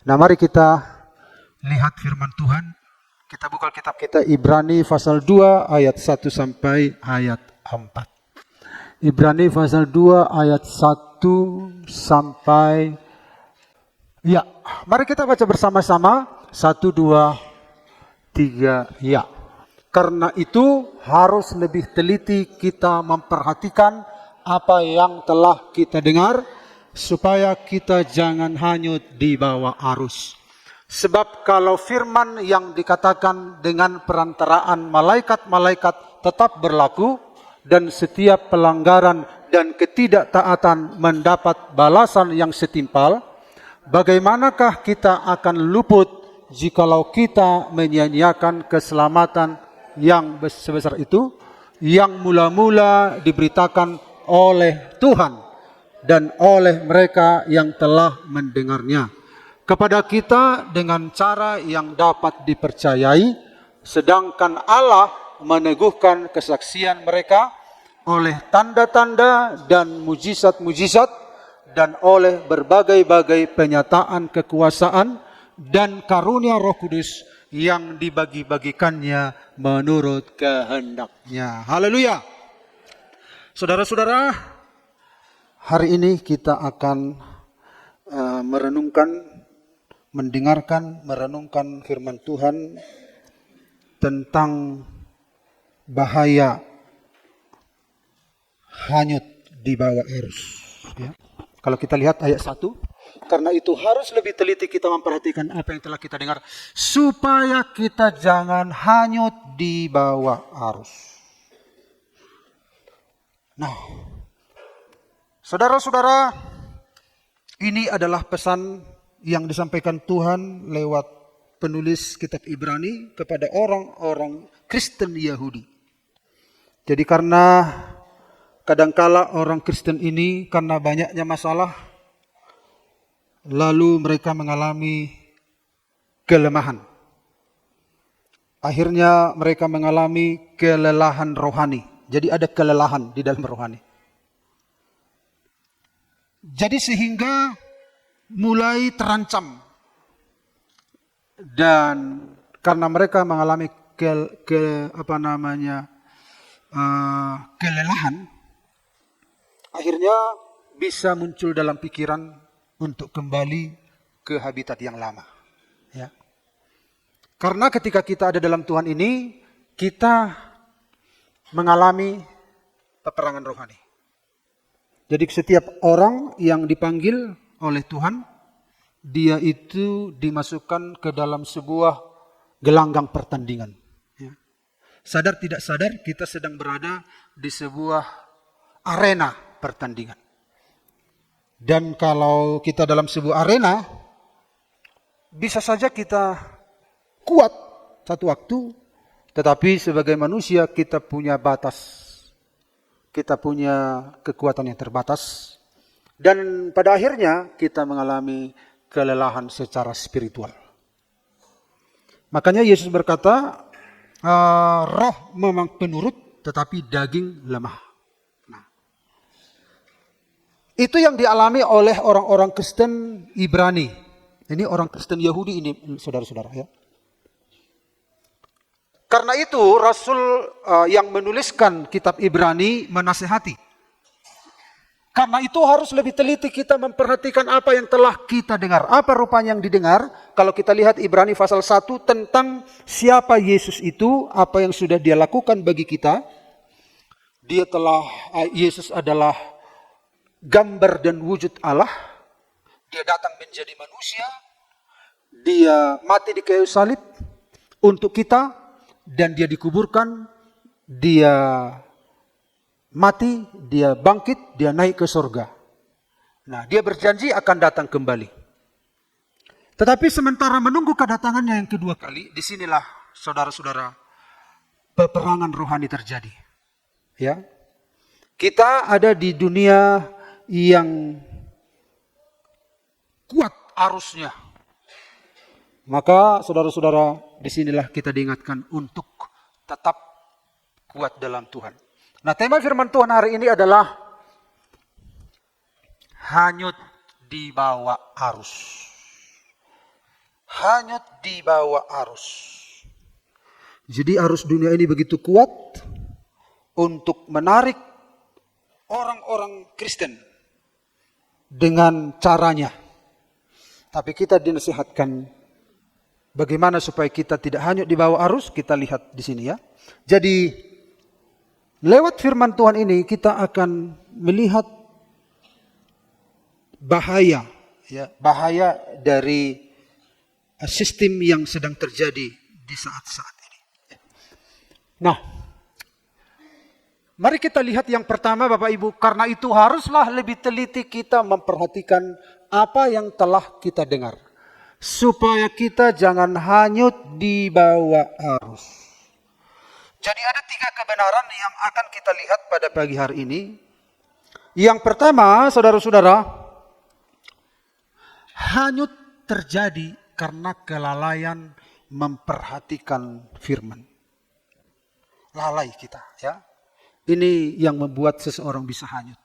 Nah, mari kita lihat firman Tuhan. Kita buka kitab kita Ibrani pasal 2 ayat 1 sampai ayat 4. Ibrani pasal 2 ayat 1 sampai mari kita baca bersama-sama. 1, 2, 3, ya. Karena itu harus lebih teliti kita memperhatikan apa yang telah kita dengar, supaya kita jangan hanyut di bawah arus. Sebab kalau firman yang dikatakan dengan perantaraan malaikat-malaikat tetap berlaku, dan setiap pelanggaran dan ketidaktaatan mendapat balasan yang setimpal, bagaimanakah kita akan luput jikalau kita menyia-nyiakan keselamatan yang sebesar itu, yang mula-mula diberitakan oleh Tuhan dan oleh mereka yang telah mendengarnya kepada kita dengan cara yang dapat dipercayai, sedangkan Allah meneguhkan kesaksian mereka oleh tanda-tanda dan mujizat-mujizat dan oleh berbagai-bagai penyataan kekuasaan dan karunia Roh Kudus yang dibagi-bagikannya menurut kehendaknya. Haleluya. Saudara-saudara, hari ini kita akan merenungkan firman Tuhan tentang bahaya hanyut di bawah arus. Ya. Kalau kita lihat ayat 1, karena itu harus lebih teliti kita memperhatikan apa yang telah kita dengar, supaya kita jangan hanyut di bawah arus. Nah, saudara-saudara, ini adalah pesan yang disampaikan Tuhan lewat penulis kitab Ibrani kepada orang-orang Kristen Yahudi. Jadi karena kadangkala orang Kristen ini karena banyaknya masalah, lalu mereka mengalami kelemahan. Akhirnya mereka mengalami kelelahan rohani. Jadi ada kelelahan di dalam rohani. Jadi sehingga mulai terancam, dan karena mereka mengalami kelelahan, akhirnya bisa muncul dalam pikiran untuk kembali ke habitat yang lama. Ya. Karena ketika kita ada dalam Tuhan ini, kita mengalami peperangan rohani. Jadi setiap orang yang dipanggil oleh Tuhan, dia itu dimasukkan ke dalam sebuah gelanggang pertandingan. Ya. Sadar tidak sadar kita sedang berada di sebuah arena pertandingan. Dan kalau kita dalam sebuah arena, bisa saja kita kuat satu waktu, tetapi sebagai manusia kita punya batas. Kita punya kekuatan yang terbatas. Dan pada akhirnya kita mengalami kelelahan secara spiritual. Makanya Yesus berkata, roh memang penurut tetapi daging lemah. Nah, itu yang dialami oleh orang-orang Kristen Ibrani. Ini orang Kristen Yahudi ini, saudara-saudara ya. Karena itu Rasul yang menuliskan kitab Ibrani menasihati. Karena itu harus lebih teliti kita memperhatikan apa yang telah kita dengar. Apa rupanya yang didengar? Kalau kita lihat Ibrani pasal 1 tentang siapa Yesus itu, apa yang sudah dia lakukan bagi kita. Yesus adalah gambar dan wujud Allah. Dia datang menjadi manusia. Dia mati di kayu salib untuk kita. Dan dia dikuburkan, dia mati, dia bangkit, dia naik ke surga. Nah, dia berjanji akan datang kembali. Tetapi sementara menunggu kedatangannya yang kedua kali, disinilah saudara-saudara peperangan rohani terjadi. Ya, kita ada di dunia yang kuat arusnya. Maka saudara-saudara, disinilah kita diingatkan untuk tetap kuat dalam Tuhan. Nah, tema firman Tuhan hari ini adalah hanyut di bawah arus. hanyut di bawah arus. Jadi arus dunia ini begitu kuat untuk menarik orang-orang Kristen dengan caranya. Tapi kita dinasihatkan bagaimana supaya kita tidak hanyut di bawah arus, kita lihat di sini ya. Jadi lewat firman Tuhan ini kita akan melihat bahaya dari sistem yang sedang terjadi di saat-saat ini. Nah, mari kita lihat yang pertama Bapak Ibu, karena itu haruslah lebih teliti kita memperhatikan apa yang telah kita dengar. Supaya kita jangan hanyut di bawah arus. Jadi ada 3 kebenaran yang akan kita lihat pada pagi hari ini. Yang pertama, saudara-saudara, hanyut terjadi karena kelalaian memperhatikan firman. Lalai kita ya. Ini yang membuat seseorang bisa hanyut.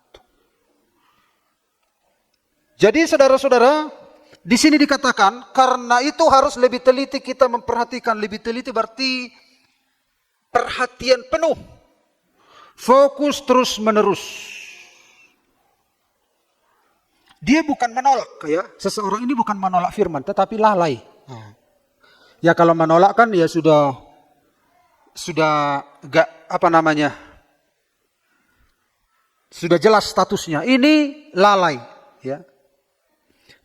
Jadi saudara-saudara, di sini dikatakan karena itu harus lebih teliti kita memperhatikan. Lebih teliti berarti perhatian penuh. Fokus terus menerus. Dia bukan menolak ya. Seseorang ini bukan menolak firman tetapi lalai. Nah, ya kalau menolak kan ya sudah gak sudah jelas statusnya. Ini lalai ya.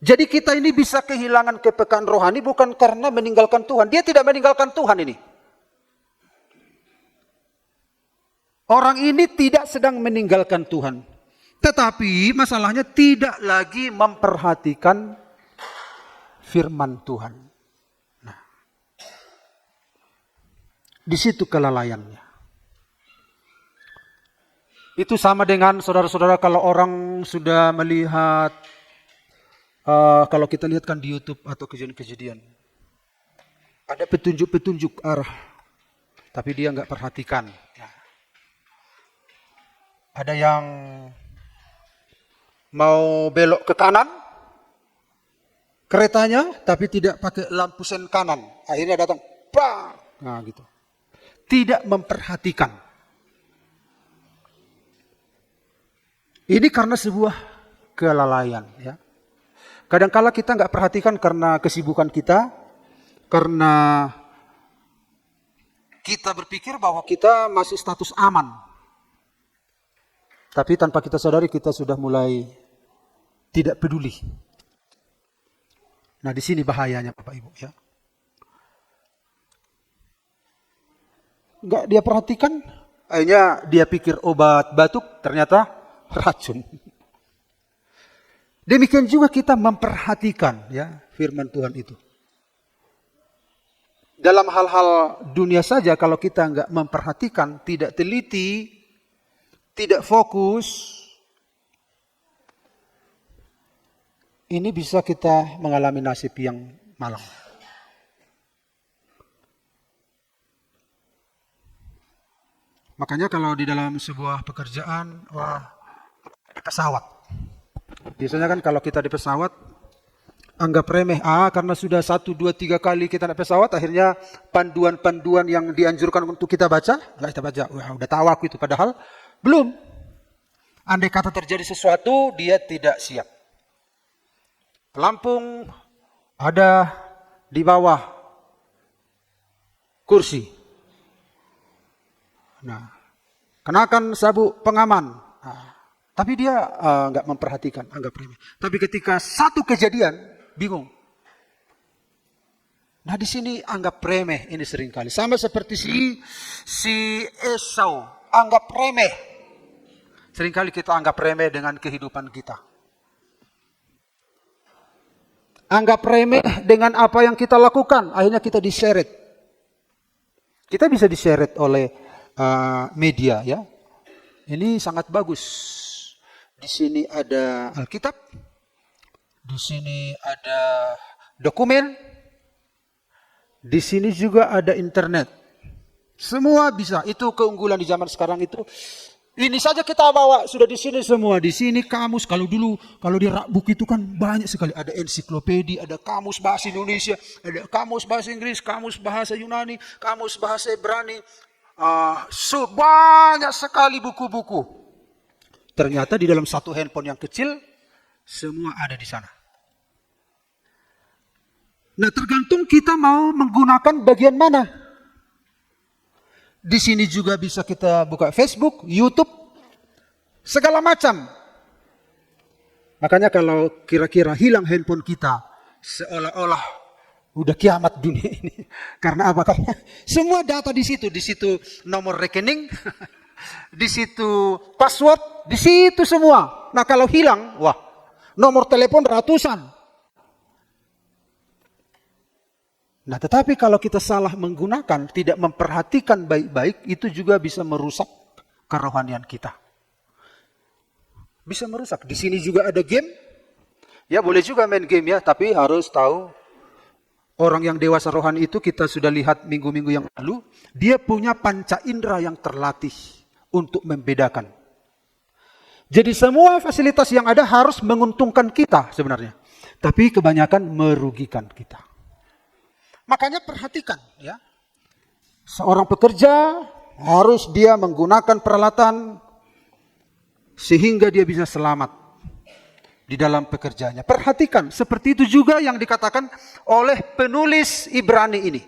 Jadi kita ini bisa kehilangan kepekaan rohani bukan karena meninggalkan Tuhan. Dia tidak meninggalkan Tuhan ini. Orang ini tidak sedang meninggalkan Tuhan. Tetapi masalahnya tidak lagi memperhatikan firman Tuhan. Nah, di situ kelalaiannya. Itu sama dengan saudara-saudara kalau orang sudah melihat, kalau kita lihatkan di YouTube atau kejadian-kejadian. Ada petunjuk-petunjuk arah. Tapi dia nggak perhatikan. Nah, ada yang mau belok ke kanan keretanya tapi tidak pakai lampu sen kanan. Akhirnya datang, bang. Nah gitu. Tidak memperhatikan. Ini karena sebuah kelalaian ya. Kadangkala kita nggak perhatikan karena kesibukan kita, karena kita berpikir bahwa kita masih status aman. Tapi tanpa kita sadari kita sudah mulai tidak peduli. Nah di sini bahayanya Bapak Ibu ya. Nggak dia perhatikan, akhirnya dia pikir obat batuk ternyata racun. Demikian juga kita memperhatikan ya firman Tuhan itu. Dalam hal-hal dunia saja kalau kita nggak memperhatikan, tidak teliti, tidak fokus, ini bisa kita mengalami nasib yang malang. Makanya kalau di dalam sebuah pekerjaan, pesawat. Biasanya kan kalau kita di pesawat, anggap remeh. Karena sudah 1, 2, 3 kali kita naik pesawat, akhirnya panduan-panduan yang dianjurkan untuk kita baca, nggak kita baca. Wah, udah tahu aku itu. Padahal belum. Andai kata terjadi sesuatu, dia tidak siap. Pelampung ada di bawah kursi. Nah, kenakan sabuk pengaman. Tapi dia nggak memperhatikan, anggap remeh. Tapi ketika satu kejadian, bingung. Nah di sini anggap remeh ini seringkali. Sama seperti si Esau, anggap remeh. Seringkali kita anggap remeh dengan kehidupan kita. Anggap remeh dengan apa yang kita lakukan. Akhirnya kita diseret. Kita bisa diseret oleh media ya. Ini sangat bagus. Di sini ada Alkitab, di sini ada dokumen, di sini juga ada internet. Semua bisa. Itu keunggulan di zaman sekarang itu. Ini saja kita bawa, sudah di sini semua. Di sini kamus, kalau dulu, kalau di rak buku itu kan banyak sekali. Ada ensiklopedia, ada kamus bahasa Indonesia, ada kamus bahasa Inggris, kamus bahasa Yunani, kamus bahasa Ibrani. Banyak sekali buku-buku. Ternyata di dalam satu handphone yang kecil, semua ada di sana. Nah, tergantung kita mau menggunakan bagian mana. Di sini juga bisa kita buka Facebook, YouTube, segala macam. Makanya kalau kira-kira hilang handphone kita, seolah-olah udah kiamat dunia ini. Karena apa? Karena semua data di situ nomor rekening, di situ password, di situ semua. Nah, kalau hilang, wah, nomor telepon ratusan. Nah, tetapi kalau kita salah menggunakan, tidak memperhatikan baik-baik, itu juga bisa merusak kerohanian kita. Bisa merusak. Di sini juga ada game. Ya, boleh juga main game ya, tapi harus tahu orang yang dewasa rohani itu kita sudah lihat minggu-minggu yang lalu, dia punya panca indera yang terlatih untuk membedakan. Jadi semua fasilitas yang ada harus menguntungkan kita sebenarnya, tapi kebanyakan merugikan kita. Makanya perhatikan ya. Seorang pekerja harus dia menggunakan peralatan sehingga dia bisa selamat di dalam pekerjaannya. Perhatikan, seperti itu juga yang dikatakan oleh penulis Ibrani ini.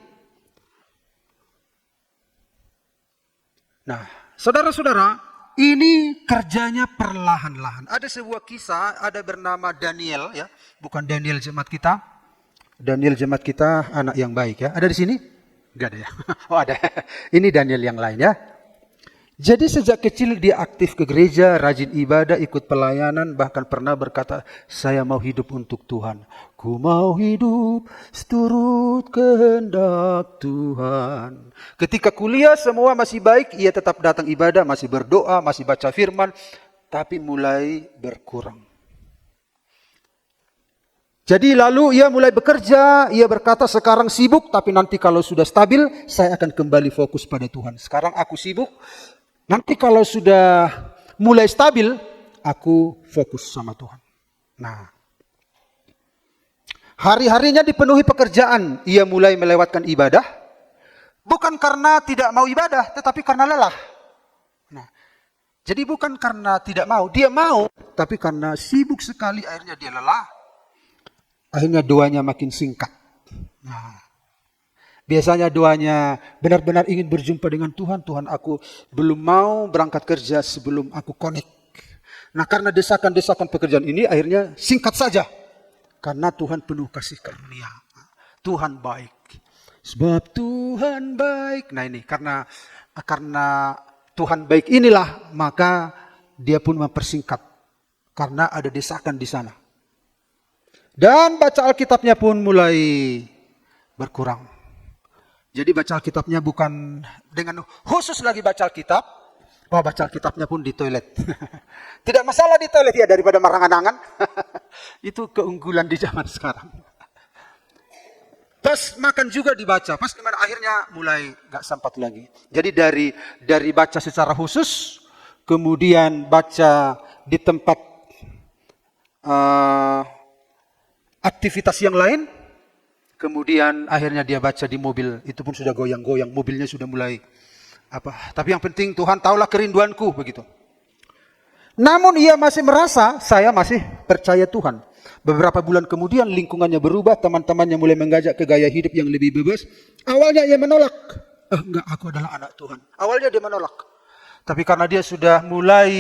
Nah, saudara-saudara, ini kerjanya perlahan-lahan. Ada sebuah kisah, ada bernama Daniel ya, bukan Daniel jemaat kita. Daniel jemaat kita anak yang baik ya. Ada di sini? Enggak ada ya. Oh ada. Ini Daniel yang lain ya. Jadi sejak kecil dia aktif ke gereja, rajin ibadah, ikut pelayanan, bahkan pernah berkata, saya mau hidup untuk Tuhan. Ku mau hidup seturut kehendak Tuhan. Ketika kuliah semua masih baik, ia tetap datang ibadah, masih berdoa, masih baca firman, tapi mulai berkurang. Jadi lalu ia mulai bekerja, ia berkata sekarang sibuk, tapi nanti kalau sudah stabil, saya akan kembali fokus pada Tuhan. Sekarang aku sibuk, nanti kalau sudah mulai stabil, aku fokus sama Tuhan. Nah, hari-harinya dipenuhi pekerjaan, ia mulai melewatkan ibadah, bukan karena tidak mau ibadah, tetapi karena lelah. Nah, jadi bukan karena tidak mau, dia mau, tapi karena sibuk sekali akhirnya dia lelah. Akhirnya doanya makin singkat. Nah, biasanya doanya benar-benar ingin berjumpa dengan Tuhan. Tuhan, aku belum mau berangkat kerja sebelum aku connect. Nah, karena desakan-desakan pekerjaan ini akhirnya singkat saja. Karena Tuhan penuh kasih karunia. Tuhan baik. Sebab Tuhan baik. Nah ini karena Tuhan baik inilah maka dia pun mempersingkat. Karena ada desakan di sana. Dan baca Alkitabnya pun mulai berkurang. Jadi baca Alkitabnya bukan dengan khusus lagi baca Alkitab. Oh, baca Alkitabnya pun di toilet. Tidak masalah di toilet ya daripada marang-anangan. Itu keunggulan di zaman sekarang. Pas makan juga dibaca. Pas gimana akhirnya mulai gak sempat lagi. Jadi dari baca secara khusus. Kemudian baca di tempat aktivitas yang lain, kemudian akhirnya dia baca di mobil, itu pun sudah goyang-goyang, mobilnya sudah mulai apa. Tapi yang penting Tuhan tahulah kerinduanku begitu. Namun ia masih merasa saya masih percaya Tuhan. Beberapa bulan kemudian lingkungannya berubah, teman-temannya mulai mengajak ke gaya hidup yang lebih bebas. Awalnya ia menolak. Enggak, aku adalah anak Tuhan. Awalnya dia menolak. Tapi karena dia sudah mulai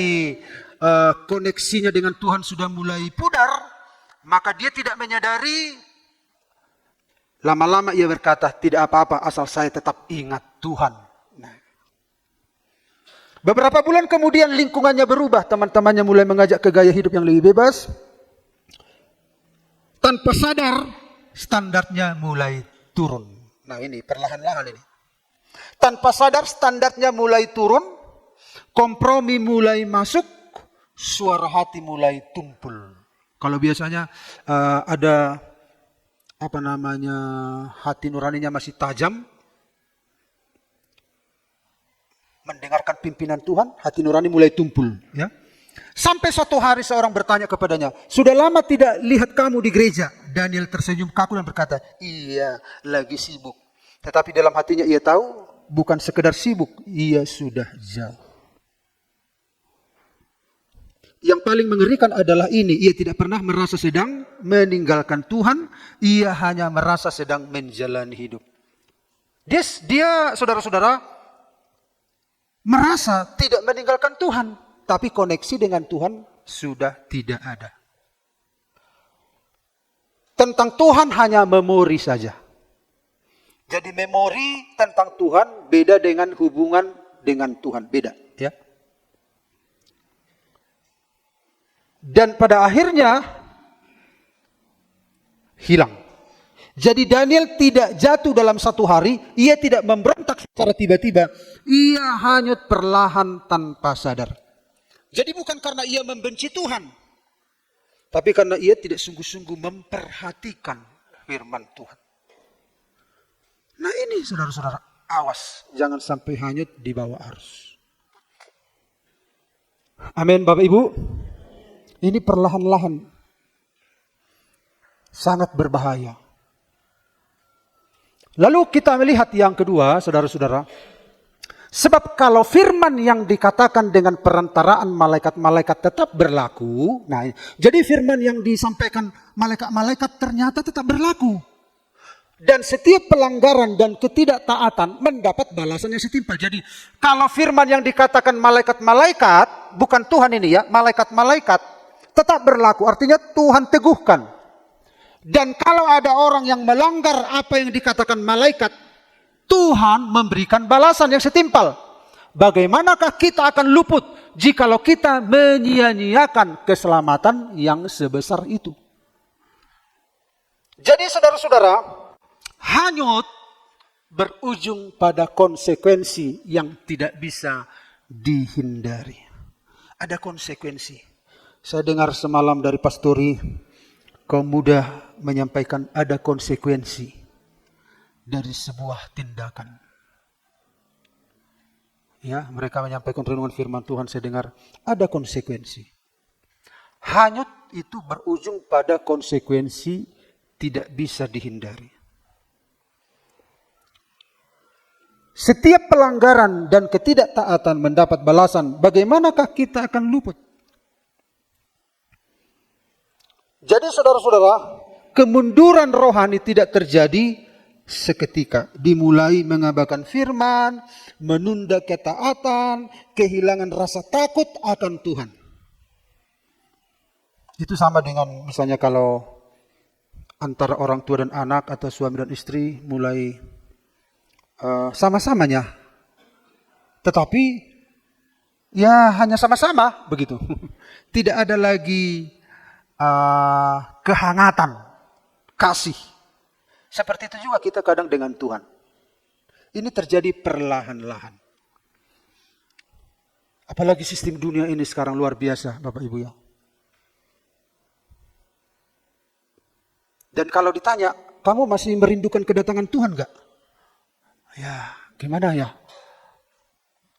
koneksinya dengan Tuhan sudah mulai pudar, maka dia tidak menyadari, lama-lama ia berkata, tidak apa-apa asal saya tetap ingat Tuhan. Nah. Beberapa bulan kemudian lingkungannya berubah, teman-temannya mulai mengajak ke gaya hidup yang lebih bebas. Tanpa sadar, standarnya mulai turun. Nah ini, perlahan-lahan ini. Tanpa sadar, standarnya mulai turun, kompromi mulai masuk, suara hati mulai tumpul. Kalau biasanya ada hati nuraninya masih tajam, mendengarkan pimpinan Tuhan, hati nurani mulai tumpul. Ya. Sampai suatu hari seorang bertanya kepadanya, sudah lama tidak lihat kamu di gereja. Daniel tersenyum kaku dan berkata, iya, lagi sibuk. Tetapi dalam hatinya ia tahu, bukan sekedar sibuk, ia sudah jauh. Yang paling mengerikan adalah ini, ia tidak pernah merasa sedang meninggalkan Tuhan, ia hanya merasa sedang menjalani hidup. Dia saudara-saudara, merasa tidak meninggalkan Tuhan, tapi koneksi dengan Tuhan sudah tidak ada. Tentang Tuhan hanya memori saja. Jadi memori tentang Tuhan beda dengan hubungan dengan Tuhan, beda, ya. Dan pada akhirnya hilang. Jadi Daniel tidak jatuh dalam satu hari, ia tidak memberontak secara tiba-tiba, ia hanyut perlahan tanpa sadar. Jadi bukan karena ia membenci Tuhan, tapi karena ia tidak sungguh-sungguh memperhatikan firman Tuhan. Nah ini saudara-saudara, awas, jangan sampai hanyut di bawah arus. Amin Bapak Ibu. Ini perlahan-lahan sangat berbahaya. Lalu kita melihat yang kedua, saudara-saudara. Sebab kalau firman yang dikatakan dengan perantaraan malaikat-malaikat tetap berlaku. Nah, jadi firman yang disampaikan malaikat-malaikat ternyata tetap berlaku. Dan setiap pelanggaran dan ketidaktaatan mendapat balasan yang setimpal. Jadi kalau firman yang dikatakan malaikat-malaikat, bukan Tuhan ini ya, malaikat-malaikat tetap berlaku. Artinya Tuhan teguhkan. Dan kalau ada orang yang melanggar apa yang dikatakan malaikat, Tuhan memberikan balasan yang setimpal. Bagaimanakah kita akan luput jikalau kita menyia-nyiakan keselamatan yang sebesar itu? Jadi saudara-saudara, hanyut berujung pada konsekuensi yang tidak bisa dihindari. Ada konsekuensi. Saya dengar semalam dari pastori, kaum muda menyampaikan ada konsekuensi dari sebuah tindakan. Ya, mereka menyampaikan renungan firman Tuhan, saya dengar ada konsekuensi. Hanyut itu berujung pada konsekuensi tidak bisa dihindari. Setiap pelanggaran dan ketidaktaatan mendapat balasan. Bagaimanakah kita akan luput? Jadi saudara-saudara, kemunduran rohani tidak terjadi seketika. Dimulai mengabaikan firman, menunda ketaatan, kehilangan rasa takut akan Tuhan. Itu sama dengan misalnya kalau antara orang tua dan anak atau suami dan istri mulai sama-samanya. Tetapi ya hanya sama-sama begitu. Tidak ada lagi kehangatan, kasih. Seperti itu juga kita kadang dengan Tuhan. Ini terjadi perlahan-lahan. Apalagi sistem dunia ini sekarang luar biasa, Bapak Ibu ya. Dan kalau ditanya, kamu masih merindukan kedatangan Tuhan enggak? Ya, gimana ya?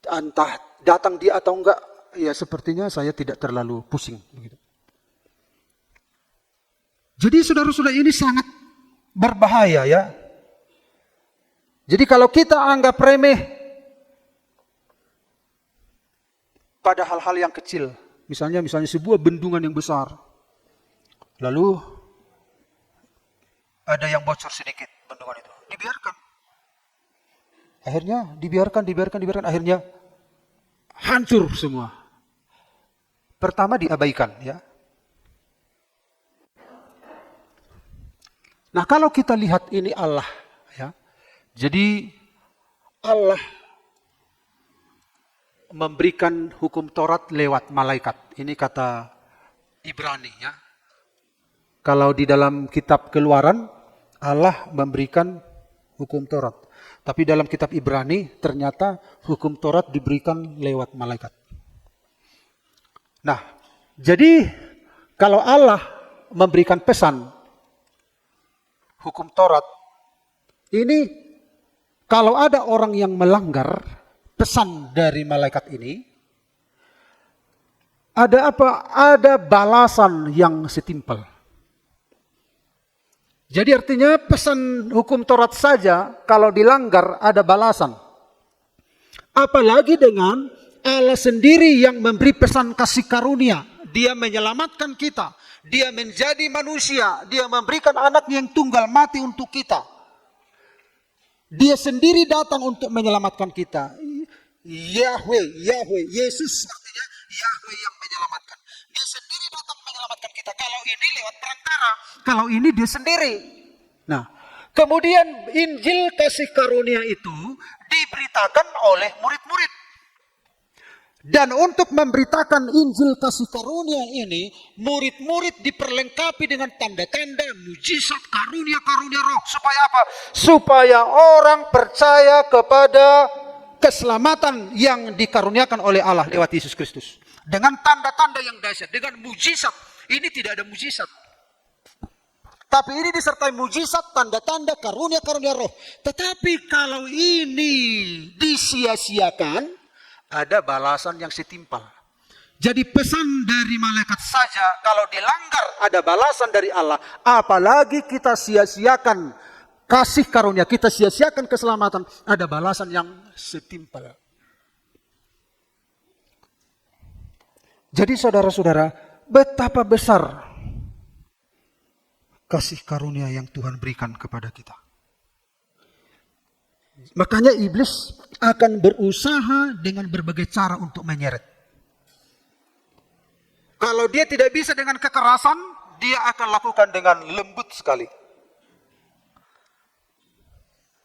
Entah datang dia atau enggak, ya sepertinya saya tidak terlalu pusing begitu. Jadi saudara-saudara ini sangat berbahaya ya. Jadi kalau kita anggap remeh pada hal-hal yang kecil, misalnya sebuah bendungan yang besar, lalu ada yang bocor sedikit bendungan itu, dibiarkan. Akhirnya dibiarkan, akhirnya hancur semua. Pertama diabaikan ya. Nah kalau kita lihat ini Allah ya. Jadi Allah memberikan hukum Taurat lewat malaikat. Ini kata Ibrani ya. Kalau di dalam kitab Keluaran Allah memberikan hukum Taurat. Tapi dalam kitab Ibrani ternyata hukum Taurat diberikan lewat malaikat. Nah, jadi kalau Allah memberikan pesan hukum Taurat, ini kalau ada orang yang melanggar, pesan dari malaikat ini, ada apa? Ada balasan yang setimpal. Jadi artinya pesan hukum Taurat saja kalau dilanggar ada balasan. Apalagi dengan Allah sendiri yang memberi pesan kasih karunia. Dia menyelamatkan kita. Dia menjadi manusia. Dia memberikan anak yang tunggal mati untuk kita. Dia sendiri datang untuk menyelamatkan kita. Yahweh, Yesus artinya Yahweh yang menyelamatkan. Dia sendiri datang menyelamatkan kita. Kalau ini lewat perantara, kalau ini dia sendiri. Nah, kemudian Injil kasih karunia itu diberitakan oleh murid-murid. Dan untuk memberitakan Injil kasih karunia ini, murid-murid diperlengkapi dengan tanda-tanda, mujizat, karunia-karunia roh. Supaya apa? Supaya orang percaya kepada keselamatan yang dikaruniakan oleh Allah lewat Yesus Kristus. Dengan tanda-tanda yang dahsyat, dengan mujizat. Ini tidak ada mujizat. Tapi ini disertai mujizat, tanda-tanda, karunia-karunia roh. Tetapi kalau ini disia-siakan, ada balasan yang setimpal. Jadi pesan dari malaikat saja kalau dilanggar ada balasan dari Allah. Apalagi kita sia-siakan kasih karunia, kita sia-siakan keselamatan, ada balasan yang setimpal. Jadi saudara-saudara, betapa besar kasih karunia yang Tuhan berikan kepada kita. Makanya iblis akan berusaha dengan berbagai cara untuk menyeret. Kalau dia tidak bisa dengan kekerasan, dia akan lakukan dengan lembut sekali.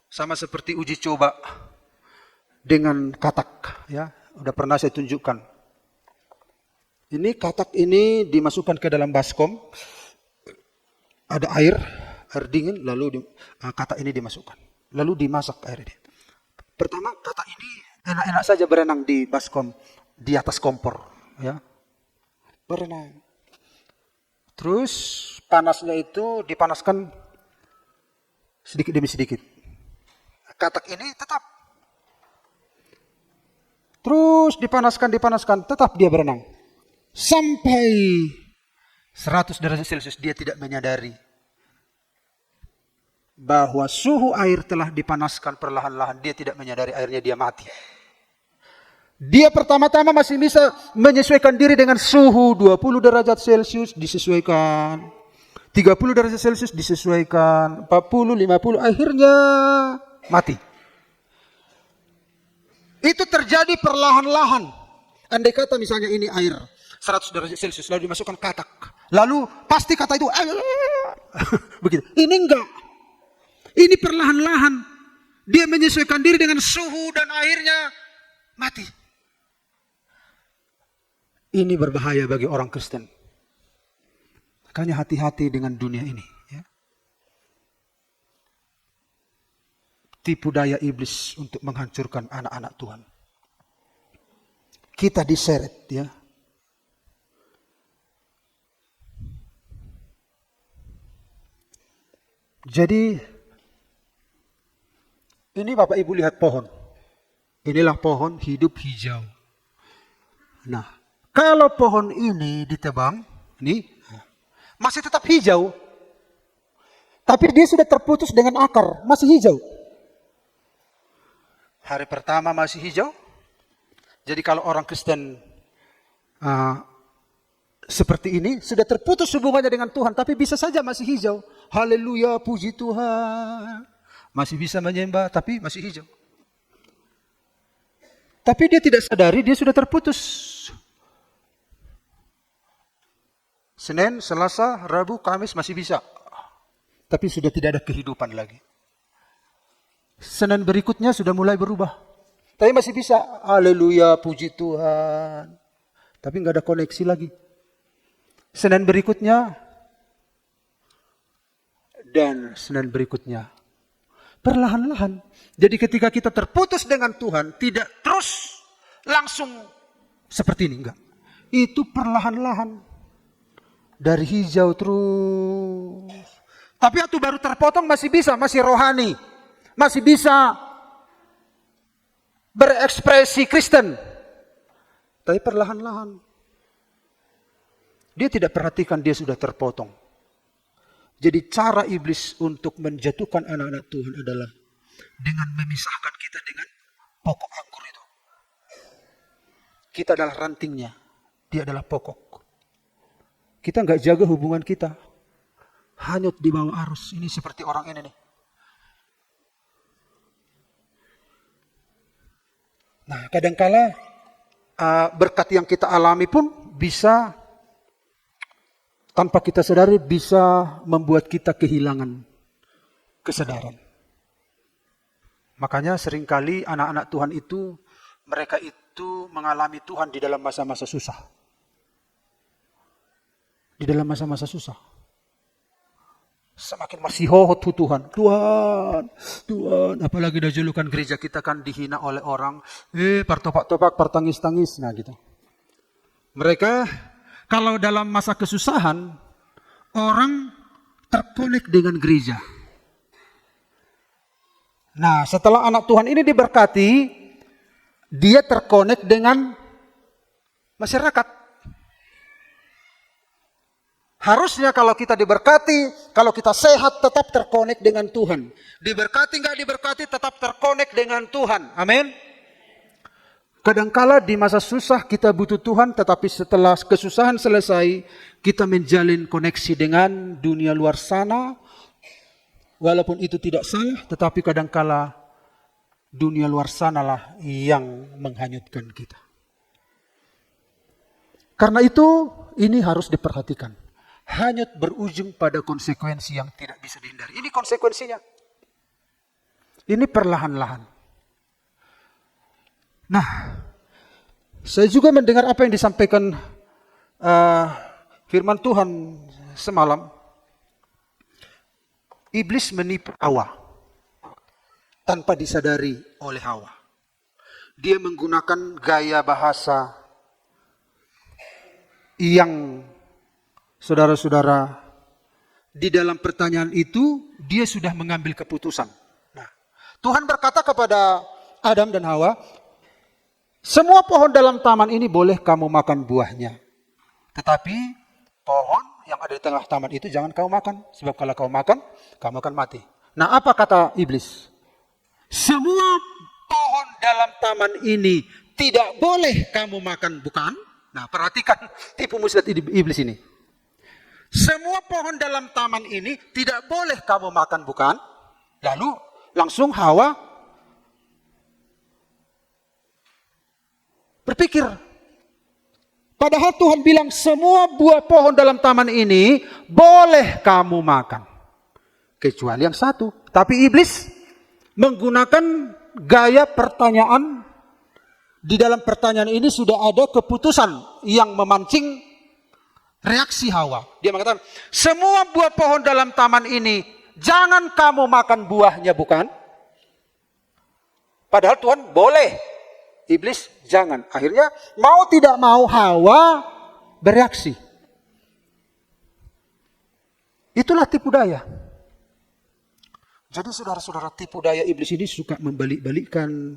Sama seperti uji coba dengan katak, ya, udah pernah saya tunjukkan. Ini katak ini dimasukkan ke dalam baskom, ada air dingin, lalu katak ini dimasukkan, lalu dimasak air ini. Pertama katak ini enak-enak saja berenang di baskom, di atas kompor, ya, berenang. Terus panasnya itu dipanaskan sedikit demi sedikit. Katak ini tetap. Terus dipanaskan, tetap dia berenang. Sampai 100 derajat Celcius dia tidak menyadari bahwa suhu air telah dipanaskan perlahan-lahan. Dia tidak menyadari airnya, dia mati. Dia pertama-tama masih bisa menyesuaikan diri dengan suhu 20 derajat Celcius disesuaikan. 30 derajat Celcius disesuaikan. 40, 50, akhirnya mati. Itu terjadi perlahan-lahan. Andai kata misalnya ini air 100 derajat Celcius lalu dimasukkan katak. Lalu pasti kata itu begitu. Ini enggak. Ini perlahan-lahan. Dia menyesuaikan diri dengan suhu dan akhirnya mati. Ini berbahaya bagi orang Kristen. Makanya hati-hati dengan dunia ini. Ya. Tipu daya iblis untuk menghancurkan anak-anak Tuhan. Kita diseret, ya. Jadi ini Bapak Ibu lihat pohon. Inilah pohon hidup hijau. Nah, kalau pohon ini ditebang, ini masih tetap hijau. Tapi dia sudah terputus dengan akar, masih hijau. Hari pertama masih hijau. Jadi kalau orang Kristen seperti ini sudah terputus hubungannya dengan Tuhan, tapi bisa saja masih hijau. Haleluya, puji Tuhan. Masih bisa menyembah, tapi masih hijau. Tapi dia tidak sadari dia sudah terputus. Senin, Selasa, Rabu, Kamis masih bisa. Tapi sudah tidak ada kehidupan lagi. Senin berikutnya sudah mulai berubah. Tapi masih bisa. Haleluya, puji Tuhan. Tapi nggak ada koneksi lagi. Senin berikutnya. Dan Senin berikutnya. Perlahan-lahan. Jadi ketika kita terputus dengan Tuhan. Tidak terus langsung seperti ini. Enggak. Itu perlahan-lahan. Dari hijau terus. Tapi waktu baru terpotong masih bisa. Masih rohani. Masih bisa berekspresi Kristen. Tapi perlahan-lahan dia tidak perhatikan dia sudah terpotong. Jadi cara iblis untuk menjatuhkan anak-anak Tuhan adalah dengan memisahkan kita dengan pokok anggur itu. Kita adalah rantingnya, dia adalah pokok. Kita nggak jaga hubungan kita, hanyut di bawah arus. Ini seperti orang ini nih. Nah, kadangkala berkat yang kita alami pun bisa tanpa kita sadari bisa membuat kita kehilangan kesadaran. Makanya seringkali anak-anak Tuhan itu, mereka itu mengalami Tuhan di dalam masa-masa susah. Di dalam masa-masa susah. Semakin masih hohot Tuhan. Tuhan. Apalagi dah julukan gereja kita kan dihina oleh orang. Partopak-topak, partangis-tangis. Nah gitu. Mereka kalau dalam masa kesusahan, orang terkonek dengan gereja. Nah, setelah anak Tuhan ini diberkati, dia terkonek dengan masyarakat. Harusnya kalau kita diberkati, kalau kita sehat tetap terkonek dengan Tuhan. Diberkati nggak diberkati tetap terkonek dengan Tuhan. Amin. Kadangkala di masa susah kita butuh Tuhan, tetapi setelah kesusahan selesai, kita menjalin koneksi dengan dunia luar sana. Walaupun itu tidak salah, tetapi kadangkala dunia luar sanalah yang menghanyutkan kita. Karena itu, ini harus diperhatikan. Hanyut berujung pada konsekuensi yang tidak bisa dihindari. Ini konsekuensinya. Ini perlahan-lahan. Nah, saya juga mendengar apa yang disampaikan firman Tuhan semalam. Iblis menipu Hawa tanpa disadari oleh Hawa. Dia menggunakan gaya bahasa yang, saudara-saudara, di dalam pertanyaan itu dia sudah mengambil keputusan. Nah, Tuhan berkata kepada Adam dan Hawa, semua pohon dalam taman ini boleh kamu makan buahnya. Tetapi pohon yang ada di tengah taman itu jangan kamu makan. Sebab kalau kamu makan, kamu akan mati. Nah, apa kata iblis? Semua pohon dalam taman ini tidak boleh kamu makan, bukan? Nah, perhatikan tipu muslihat iblis ini. Semua pohon dalam taman ini tidak boleh kamu makan, bukan? Lalu langsung Hawa berpikir. Padahal Tuhan bilang semua buah pohon dalam taman ini boleh kamu makan. Kecuali yang satu. Tapi iblis menggunakan gaya pertanyaan. Di dalam pertanyaan ini sudah ada keputusan yang memancing reaksi Hawa. Dia mengatakan, semua buah pohon dalam taman ini jangan kamu makan buahnya, bukan? Padahal Tuhan boleh. Iblis jangan. Akhirnya mau tidak mau Hawa bereaksi. Itulah tipu daya. Jadi saudara-saudara, tipu daya iblis ini suka membalik-balikkan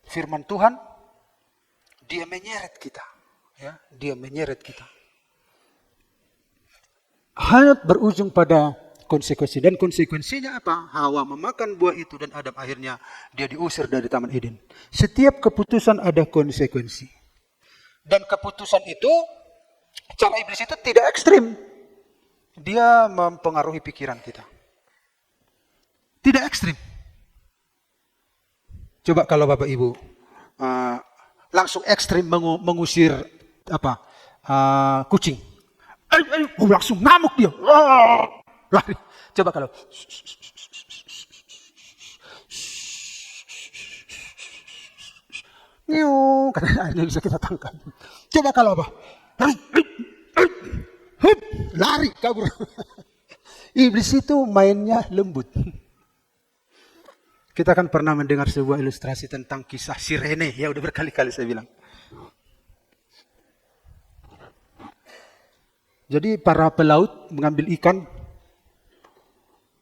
firman Tuhan. Dia menyeret kita. Ya, dia menyeret kita. Hanya berujung pada konsekuensi. Dan konsekuensinya apa? Hawa memakan buah itu dan Adam akhirnya dia diusir dari Taman Eden. Setiap keputusan ada konsekuensi. Dan keputusan itu, cara iblis itu tidak ekstrim. Dia mempengaruhi pikiran kita. Tidak ekstrim. Coba kalau Bapak Ibu langsung ekstrim mengusir kucing. Langsung ngamuk dia. Lari. Coba kalau karena akhirnya bisa kita tangkap. Coba kalau apa? Lari, kabur. Iblis itu mainnya lembut. Kita kan pernah mendengar sebuah ilustrasi tentang kisah sirene. Ya udah berkali-kali saya bilang. Jadi para pelaut mengambil ikan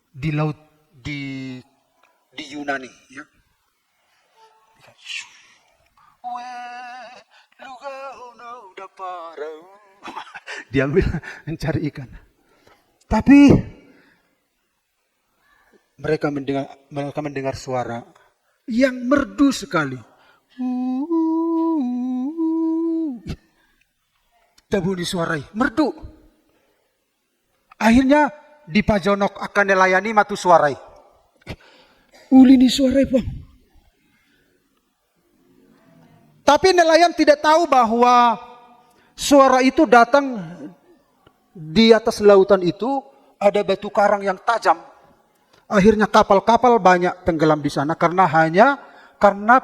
di laut di Yunani, ya. Dia ambil mencari ikan. Tapi mereka mendengar suara yang merdu sekali. Dabuni suarai, merdu. Akhirnya di pajonok akan nelayani matu suarai. Ulini suarai bang. Tapi nelayan tidak tahu bahwa suara itu datang di atas lautan itu ada batu karang yang tajam. Akhirnya kapal-kapal banyak tenggelam di sana karena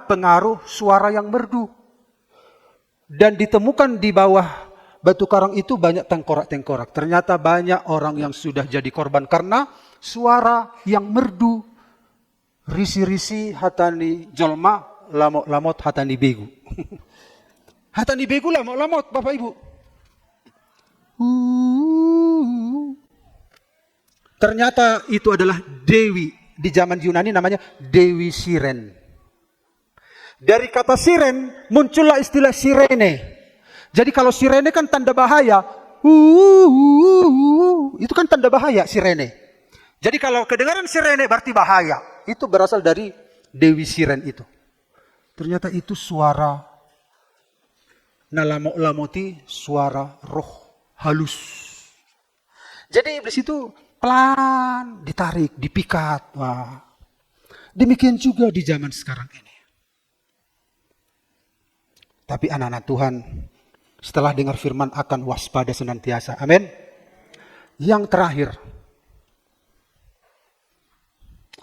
pengaruh suara yang merdu. Dan ditemukan di bawah batu karang itu banyak tengkorak-tengkorak. Ternyata banyak orang yang sudah jadi korban karena suara yang merdu. Risi-risi hatani jolma, lamot hatani begu. Hatani begu lamot Bapak Ibu. Ternyata itu adalah dewi. Di zaman Yunani namanya Dewi Siren. Dari kata siren muncullah istilah sirene. Jadi kalau sirene kan tanda bahaya. Itu kan tanda bahaya sirene. Jadi kalau kedengaran sirene berarti bahaya. Itu berasal dari Dewi Siren itu. Ternyata itu suara nalamoti, suara roh halus. Jadi iblis itu pelan ditarik, dipikat. Wah. Demikian juga di zaman sekarang ini. Tapi anak-anak Tuhan setelah dengar firman akan waspada senantiasa. Amin. Yang terakhir.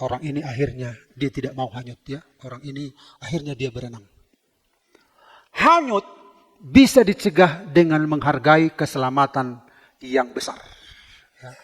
Orang ini akhirnya dia tidak mau hanyut ya. Orang ini akhirnya dia berenang. Hanyut bisa dicegah dengan menghargai keselamatan yang besar. Ya.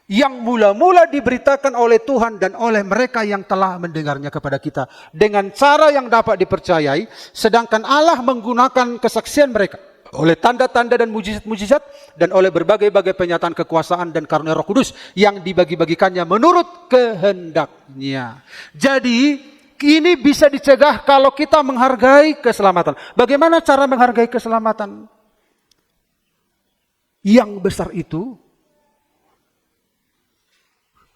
Yang mula-mula diberitakan oleh Tuhan dan oleh mereka yang telah mendengarnya kepada kita. Dengan cara yang dapat dipercayai. Sedangkan Allah menggunakan kesaksian mereka. Oleh tanda-tanda dan mujizat-mujizat. Dan oleh berbagai-bagai penyataan kekuasaan dan karunia Roh Kudus. Yang dibagi-bagikannya menurut kehendaknya. Jadi ini bisa dicegah kalau kita menghargai keselamatan. Bagaimana cara menghargai keselamatan? Yang besar itu.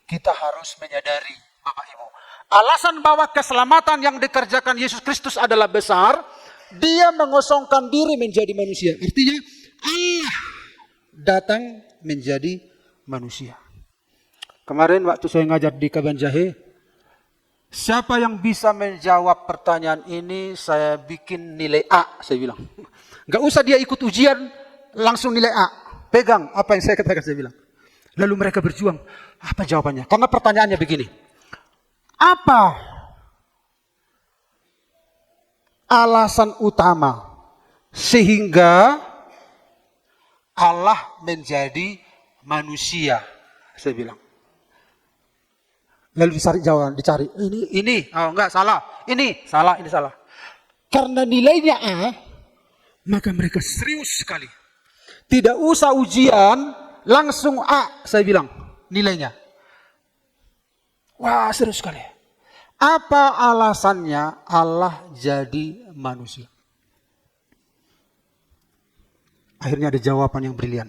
Kita harus menyadari Bapak Ibu. Alasan bahwa keselamatan yang dikerjakan Yesus Kristus adalah besar. Dia mengosongkan diri menjadi manusia. Artinya Allah datang menjadi manusia. Kemarin waktu saya ngajar di Kaban Jahe, siapa yang bisa menjawab pertanyaan ini, saya bikin nilai A, saya bilang. Gak usah dia ikut ujian, langsung nilai A. Pegang apa yang saya katakan, saya bilang. Lalu mereka berjuang. Apa jawabannya? Karena pertanyaannya begini. Apa alasan utama sehingga Allah menjadi manusia? Saya bilang. Lalu dicari. Ini, oh enggak salah. Ini salah. Karena nilainya A, maka mereka serius sekali. Tidak usah ujian, langsung A, saya bilang nilainya. Wah, serius sekali. Apa alasannya Allah jadi manusia? Akhirnya ada jawaban yang brilian.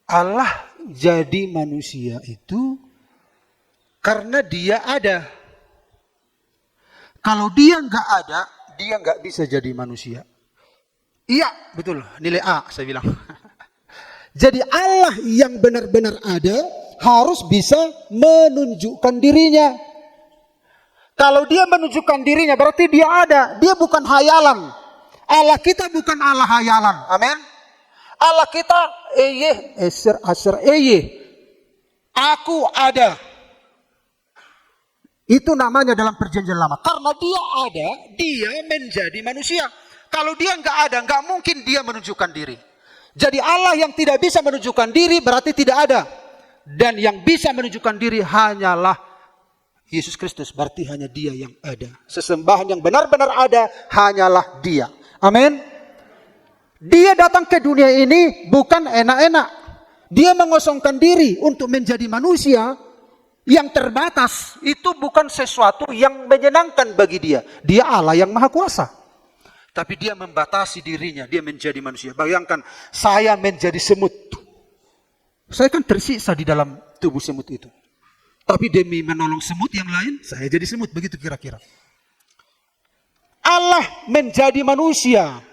Allah jadi manusia itu karena dia ada. Kalau dia nggak ada, dia nggak bisa jadi manusia. Iya, betul. Nilai A, saya bilang. Jadi Allah yang benar-benar ada harus bisa menunjukkan dirinya. Kalau dia menunjukkan dirinya berarti dia ada. Dia bukan hayalan. Allah kita bukan Allah hayalan. Amin. Allah kita aku ada. Itu namanya dalam perjanjian lama. Karena dia ada, dia menjadi manusia. Kalau dia nggak ada, nggak mungkin dia menunjukkan diri. Jadi Allah yang tidak bisa menunjukkan diri berarti tidak ada. Dan yang bisa menunjukkan diri hanyalah Yesus Kristus. Berarti hanya dia yang ada. Sesembahan yang benar-benar ada hanyalah dia. Amin. Dia datang ke dunia ini bukan enak-enak. Dia mengosongkan diri untuk menjadi manusia. Yang terbatas itu bukan sesuatu yang menyenangkan bagi dia. Dia Allah yang maha kuasa. Tapi dia membatasi dirinya, dia menjadi manusia. Bayangkan, saya menjadi semut. Saya kan tersiksa di dalam tubuh semut itu. Tapi demi menolong semut yang lain, saya jadi semut. Begitu kira-kira. Allah menjadi manusia.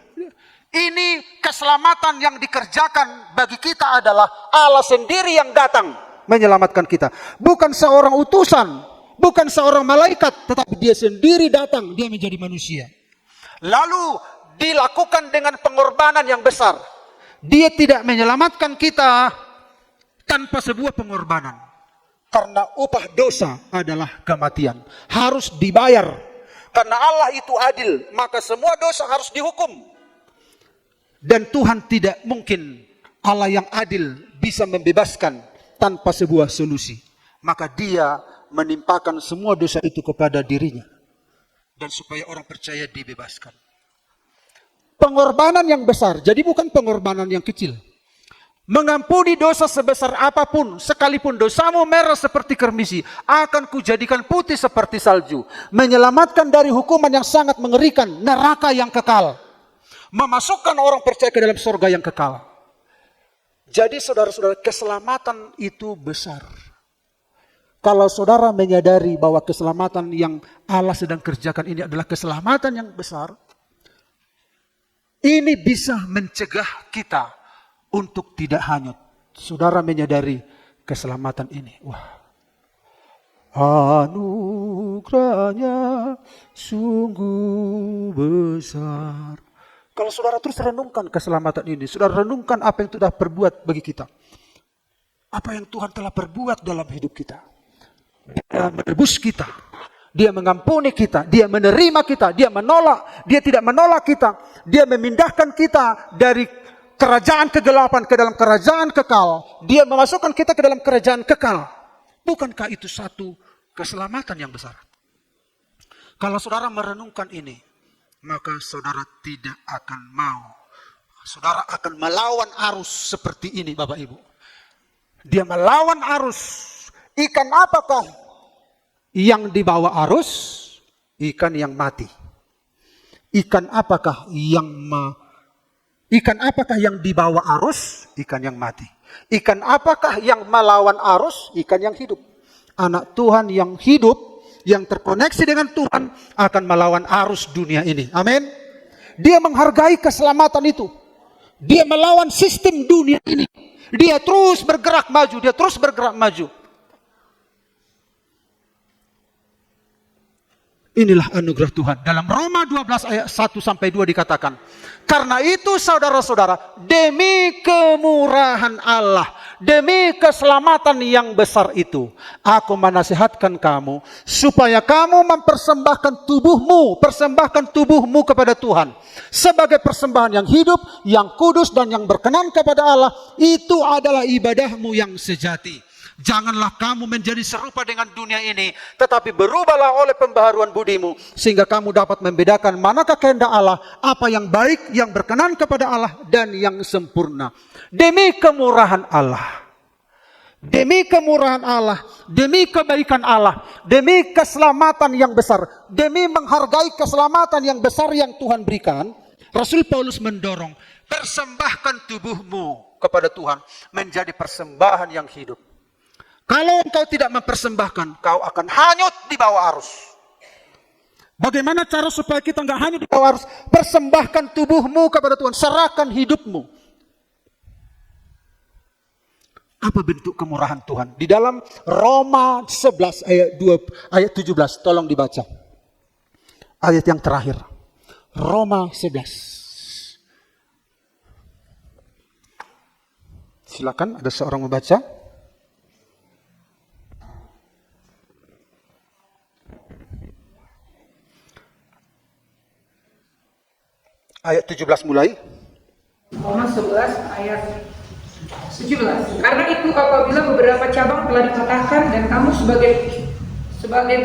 Ini keselamatan yang dikerjakan bagi kita adalah Allah sendiri yang datang menyelamatkan kita. Bukan seorang utusan, bukan seorang malaikat, tetapi dia sendiri datang, dia menjadi manusia. Lalu dilakukan dengan pengorbanan yang besar. Dia tidak menyelamatkan kita tanpa sebuah pengorbanan. Karena upah dosa adalah kematian. Harus dibayar. Karena Allah itu adil, maka semua dosa harus dihukum. Dan Tuhan tidak mungkin, Allah yang adil, bisa membebaskan tanpa sebuah solusi. Maka dia menimpakan semua dosa itu kepada dirinya. Dan supaya orang percaya dibebaskan. Pengorbanan yang besar, jadi bukan pengorbanan yang kecil. Mengampuni dosa sebesar apapun, sekalipun dosamu merah seperti kermisi, akan kujadikan putih seperti salju. Menyelamatkan dari hukuman yang sangat mengerikan, neraka yang kekal. Memasukkan orang percaya ke dalam surga yang kekal. Jadi saudara-saudara, keselamatan itu besar. Kalau saudara menyadari bahwa keselamatan yang Allah sedang kerjakan ini adalah keselamatan yang besar, ini bisa mencegah kita untuk tidak hanyut. Saudara menyadari keselamatan ini. Wah, anugerahnya sungguh besar. Kalau saudara terus renungkan keselamatan ini, saudara renungkan apa yang sudah perbuat bagi kita. Apa yang Tuhan telah perbuat dalam hidup kita. Dia menebus kita, dia mengampuni kita, dia menerima kita, dia menolak, dia tidak menolak kita, dia memindahkan kita dari kerajaan kegelapan ke dalam kerajaan kekal, dia memasukkan kita ke dalam kerajaan kekal. Bukankah itu satu keselamatan yang besar? Kalau saudara merenungkan ini, maka saudara tidak akan mau, saudara akan melawan arus seperti ini, Bapak Ibu. Dia melawan arus. Ikan apakah yang dibawa arus? Ikan yang mati. Ikan apakah yang dibawa arus? Ikan yang mati. Ikan apakah yang melawan arus? Ikan yang hidup. Anak Tuhan yang hidup, yang terkoneksi dengan Tuhan, akan melawan arus dunia ini. Amin. Dia menghargai keselamatan itu. Dia melawan sistem dunia ini. Dia terus bergerak maju. Dia terus bergerak maju. Inilah anugerah Tuhan. Dalam Roma 12 ayat 1-2 dikatakan, karena itu saudara-saudara, demi kemurahan Allah, demi keselamatan yang besar itu, aku menasihatkan kamu, supaya kamu mempersembahkan tubuhmu kepada Tuhan, sebagai persembahan yang hidup, yang kudus, dan yang berkenan kepada Allah. Itu adalah ibadahmu yang sejati. Janganlah kamu menjadi serupa dengan dunia ini, tetapi berubahlah oleh pembaharuan budimu, sehingga kamu dapat membedakan manakah kehendak Allah, apa yang baik, yang berkenan kepada Allah, dan yang sempurna. Demi kemurahan Allah, demi kemurahan Allah, demi kebaikan Allah, demi keselamatan yang besar, demi menghargai keselamatan yang besar yang Tuhan berikan, Rasul Paulus mendorong, persembahkan tubuhmu kepada Tuhan menjadi persembahan yang hidup. Kalau engkau tidak mempersembahkan, kau akan hanyut di bawah arus. Bagaimana cara supaya kita nggak hanyut di bawah arus? Persembahkan tubuhmu kepada Tuhan, serahkan hidupmu. Apa bentuk kemurahan Tuhan? Di dalam Roma 11 ayat 17, tolong dibaca. Ayat yang terakhir. Roma 11. Silakan, ada seorang membaca. Ayat 17 mulai. Roma 11 ayat 17. Karena itu apabila beberapa cabang telah dipatahkan dan kamu sebagai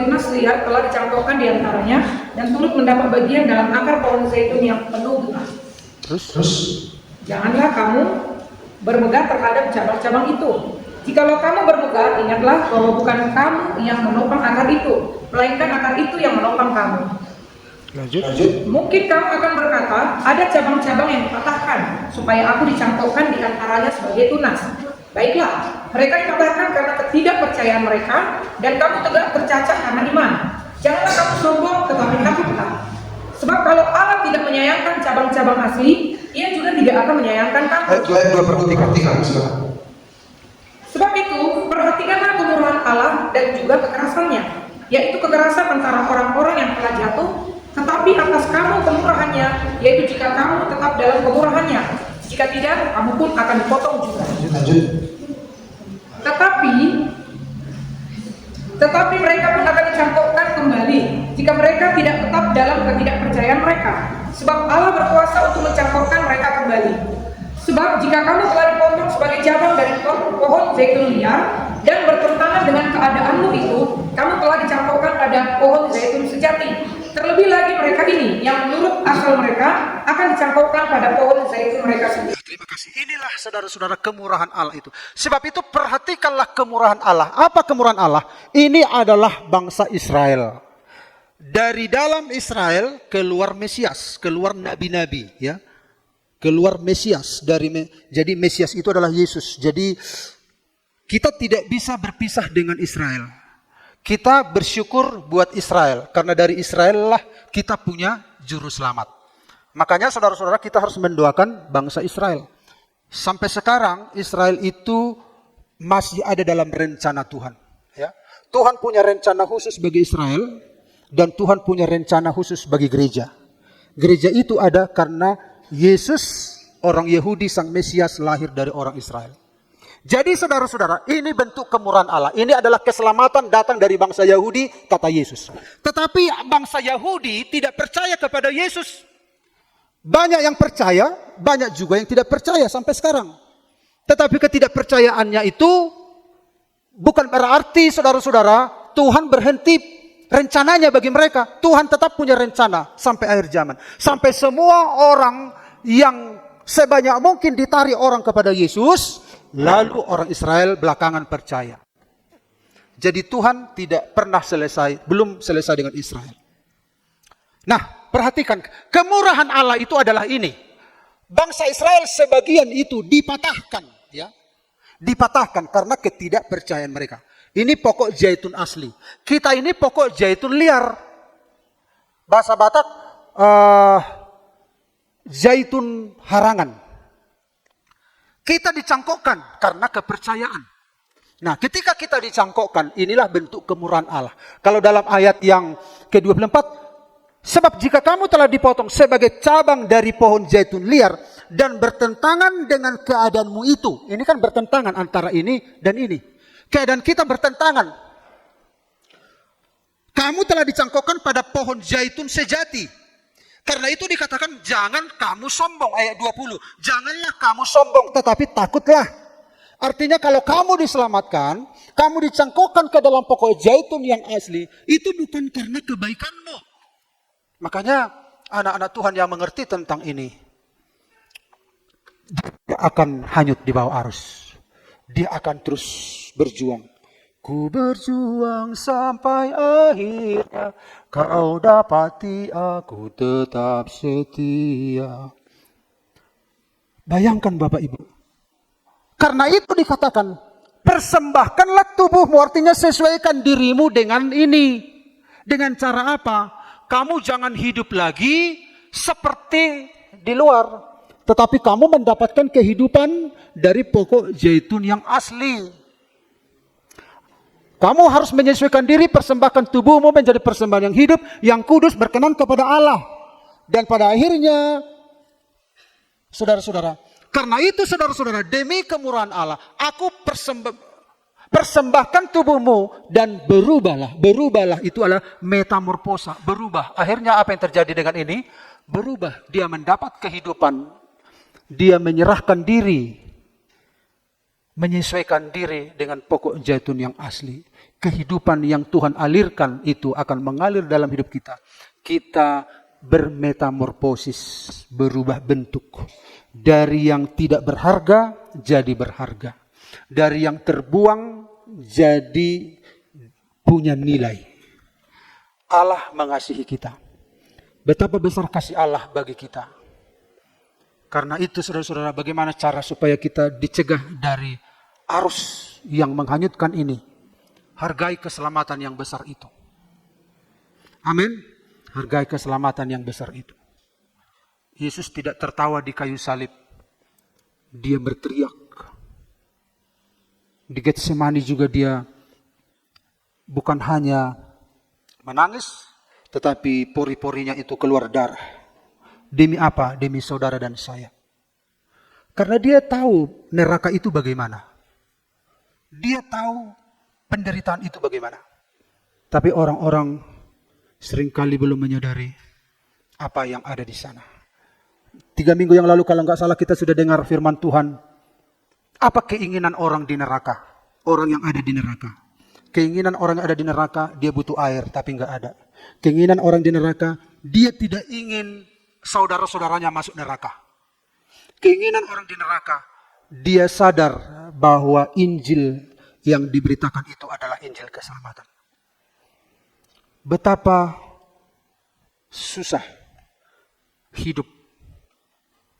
tunas liar telah dicangkokkan di antaranya dan turut mendapat bagian dalam akar pohon zaitun yang penuh bunga. Terus janganlah kamu bermegah terhadap cabang-cabang itu, Jikalau kamu berbuka, ingatlah bahwa bukan kamu yang menopang akar itu, melainkan akar itu yang menopang kamu. Lanjut. Mungkin kamu akan berkata, ada cabang-cabang yang dipatahkan, supaya aku dicangkokkan di antaranya sebagai tunas. Baiklah, mereka dipatahkan karena ketidakpercayaan mereka, dan kamu tegak tercacat karena iman. Janganlah kamu sombong, tetapi takutlah. Sebab kalau Allah tidak menyayangkan cabang-cabang asli, Ia juga tidak akan menyayangkan kamu. Sebab itu, perhatikanlah kemurahan Allah dan juga kekerasannya, yaitu kekerasan antara orang-orang yang telah jatuh, tetapi atas kamu kemurahannya, yaitu jika kamu tetap dalam kemurahannya. Jika tidak, kamu pun akan dipotong juga. Tetapi mereka pun akan dicangkokkan kembali jika mereka tidak tetap dalam ketidakpercayaan mereka. Sebab Allah berkuasa untuk mencangkokkan mereka kembali. Sebab jika kamu telah dipotong sebagai cabang dari pohon zaitun liar dan bertentangan dengan keadaanmu itu, kamu telah dicangkokkan pada pohon zaitun sejati. Terlebih lagi mereka ini yang menurut asal mereka akan dicangkokkan pada pohon zaitun mereka sendiri. Terima kasih. Inilah saudara-saudara kemurahan Allah itu. Sebab itu perhatikanlah kemurahan Allah. Apa kemurahan Allah? Ini adalah bangsa Israel. Dari dalam Israel keluar Mesias, keluar nabi-nabi, ya. Keluar Mesias jadi Mesias itu adalah Yesus. Jadi kita tidak bisa berpisah dengan Israel. Kita bersyukur buat Israel karena dari Israel lah kita punya juru selamat. Makanya saudara-saudara kita harus mendoakan bangsa Israel. Sampai sekarang Israel itu masih ada dalam rencana Tuhan. Ya. Tuhan punya rencana khusus bagi Israel dan Tuhan punya rencana khusus bagi gereja. Gereja itu ada karena Yesus orang Yahudi sang Mesias lahir dari orang Israel. Jadi saudara-saudara, ini bentuk kemurahan Allah. Ini adalah keselamatan datang dari bangsa Yahudi, kata Yesus. Tetapi bangsa Yahudi tidak percaya kepada Yesus. Banyak yang percaya, banyak juga yang tidak percaya sampai sekarang. Tetapi ketidakpercayaannya itu bukan berarti saudara-saudara, Tuhan berhenti rencananya bagi mereka. Tuhan tetap punya rencana sampai akhir zaman. Sampai semua orang yang sebanyak mungkin ditarik orang kepada Yesus, lalu orang Israel belakangan percaya. Jadi Tuhan tidak pernah belum selesai dengan Israel. Nah, perhatikan, kemurahan Allah itu adalah ini. Bangsa Israel sebagian itu dipatahkan, ya. Dipatahkan karena ketidakpercayaan mereka. Ini pokok zaitun asli. Kita ini pokok zaitun liar. Bahasa Batak zaitun harangan. Kita dicangkokkan karena kepercayaan. Nah, ketika kita dicangkokkan, inilah bentuk kemurahan Allah. Kalau dalam ayat yang ke-24, sebab jika kamu telah dipotong sebagai cabang dari pohon zaitun liar dan bertentangan dengan keadaanmu itu. Ini kan bertentangan antara ini dan ini. Keadaan kita bertentangan. Kamu telah dicangkokkan pada pohon zaitun sejati. Karena itu dikatakan jangan kamu sombong, ayat 20. Janganlah kamu sombong, tetapi takutlah. Artinya kalau kamu diselamatkan, kamu dicangkokkan ke dalam pokok zaitun yang asli, itu bukan karena kebaikanmu. Makanya anak-anak Tuhan yang mengerti tentang ini, dia akan hanyut di bawah arus. Dia akan terus berjuang. Ku berjuang sampai akhirnya, kau dapati aku tetap setia. Bayangkan Bapak Ibu. Karena itu dikatakan, persembahkanlah tubuhmu, artinya sesuaikan dirimu dengan ini. Dengan cara apa? Kamu jangan hidup lagi seperti di luar. Tetapi kamu mendapatkan kehidupan dari pokok zaitun yang asli. Kamu harus menyesuaikan diri, persembahkan tubuhmu menjadi persembahan yang hidup, yang kudus, berkenan kepada Allah. Dan pada akhirnya, saudara-saudara, karena itu saudara-saudara, demi kemurahan Allah, aku persembahkan tubuhmu dan berubahlah. Berubahlah itu adalah metamorfosa, berubah. Akhirnya apa yang terjadi dengan ini? Berubah. Dia mendapat kehidupan. Dia menyerahkan diri. Menyesuaikan diri dengan pokok zaitun yang asli. Kehidupan yang Tuhan alirkan itu akan mengalir dalam hidup kita. Kita bermetamorfosis, berubah bentuk. Dari yang tidak berharga jadi berharga. Dari yang terbuang jadi punya nilai. Allah mengasihi kita. Betapa besar kasih Allah bagi kita. Karena itu saudara-saudara, bagaimana cara supaya kita dicegah dari arus yang menghanyutkan ini? Hargai keselamatan yang besar itu. Amin. Hargai keselamatan yang besar itu. Yesus tidak tertawa di kayu salib. Dia berteriak. Di Getsemani juga dia bukan hanya menangis, tetapi pori-porinya itu keluar darah. Demi apa? Demi saudara dan saya. Karena dia tahu neraka itu bagaimana. Dia tahu penderitaan itu bagaimana. Tapi orang-orang seringkali belum menyadari apa yang ada di sana. 3 minggu yang lalu kalau nggak salah kita sudah dengar firman Tuhan. Apa keinginan orang di neraka? Orang yang ada di neraka. Keinginan orang yang ada di neraka, dia butuh air tapi nggak ada. Keinginan orang di neraka, dia tidak ingin saudara-saudaranya masuk neraka. Keinginan orang di neraka, dia sadar bahwa Injil yang diberitakan itu adalah Injil keselamatan. Betapa susah hidup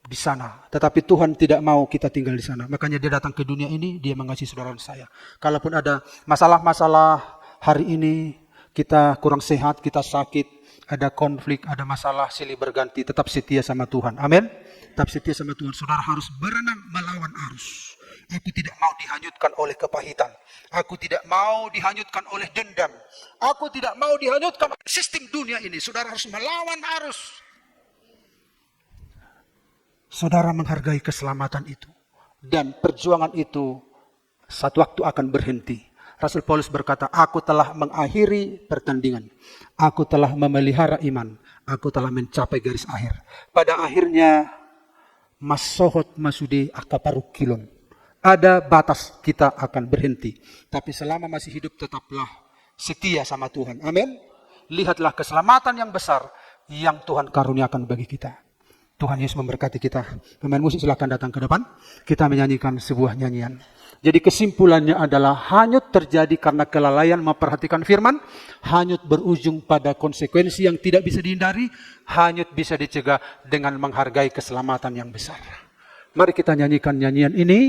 di sana. Tetapi Tuhan tidak mau kita tinggal di sana. Makanya dia datang ke dunia ini, dia mengasihi saudara saya. Kalaupun ada masalah-masalah hari ini, kita kurang sehat, kita sakit, ada konflik, ada masalah, silih berganti, tetap setia sama Tuhan. Amin. Tetap setia sama Tuhan. Saudara harus berenang melawan arus. Aku tidak mau dihanyutkan oleh kepahitan. Aku tidak mau dihanyutkan oleh dendam. Aku tidak mau dihanyutkan oleh sistem dunia ini. Saudara harus melawan arus. Saudara menghargai keselamatan itu. Dan perjuangan itu satu waktu akan berhenti. Rasul Paulus berkata, aku telah mengakhiri pertandingan. Aku telah memelihara iman. Aku telah mencapai garis akhir. Pada akhirnya, masohot masude akaparuk kilon. Ada batas kita akan berhenti. Tapi selama masih hidup tetaplah setia sama Tuhan. Amin. Lihatlah keselamatan yang besar yang Tuhan karuniakan bagi kita. Tuhan Yesus memberkati kita. Pemain musik silakan datang ke depan. Kita menyanyikan sebuah nyanyian. Jadi kesimpulannya adalah hanyut terjadi karena kelalaian memperhatikan firman. Hanyut berujung pada konsekuensi yang tidak bisa dihindari. Hanyut bisa dicegah dengan menghargai keselamatan yang besar. Mari kita nyanyikan nyanyian ini.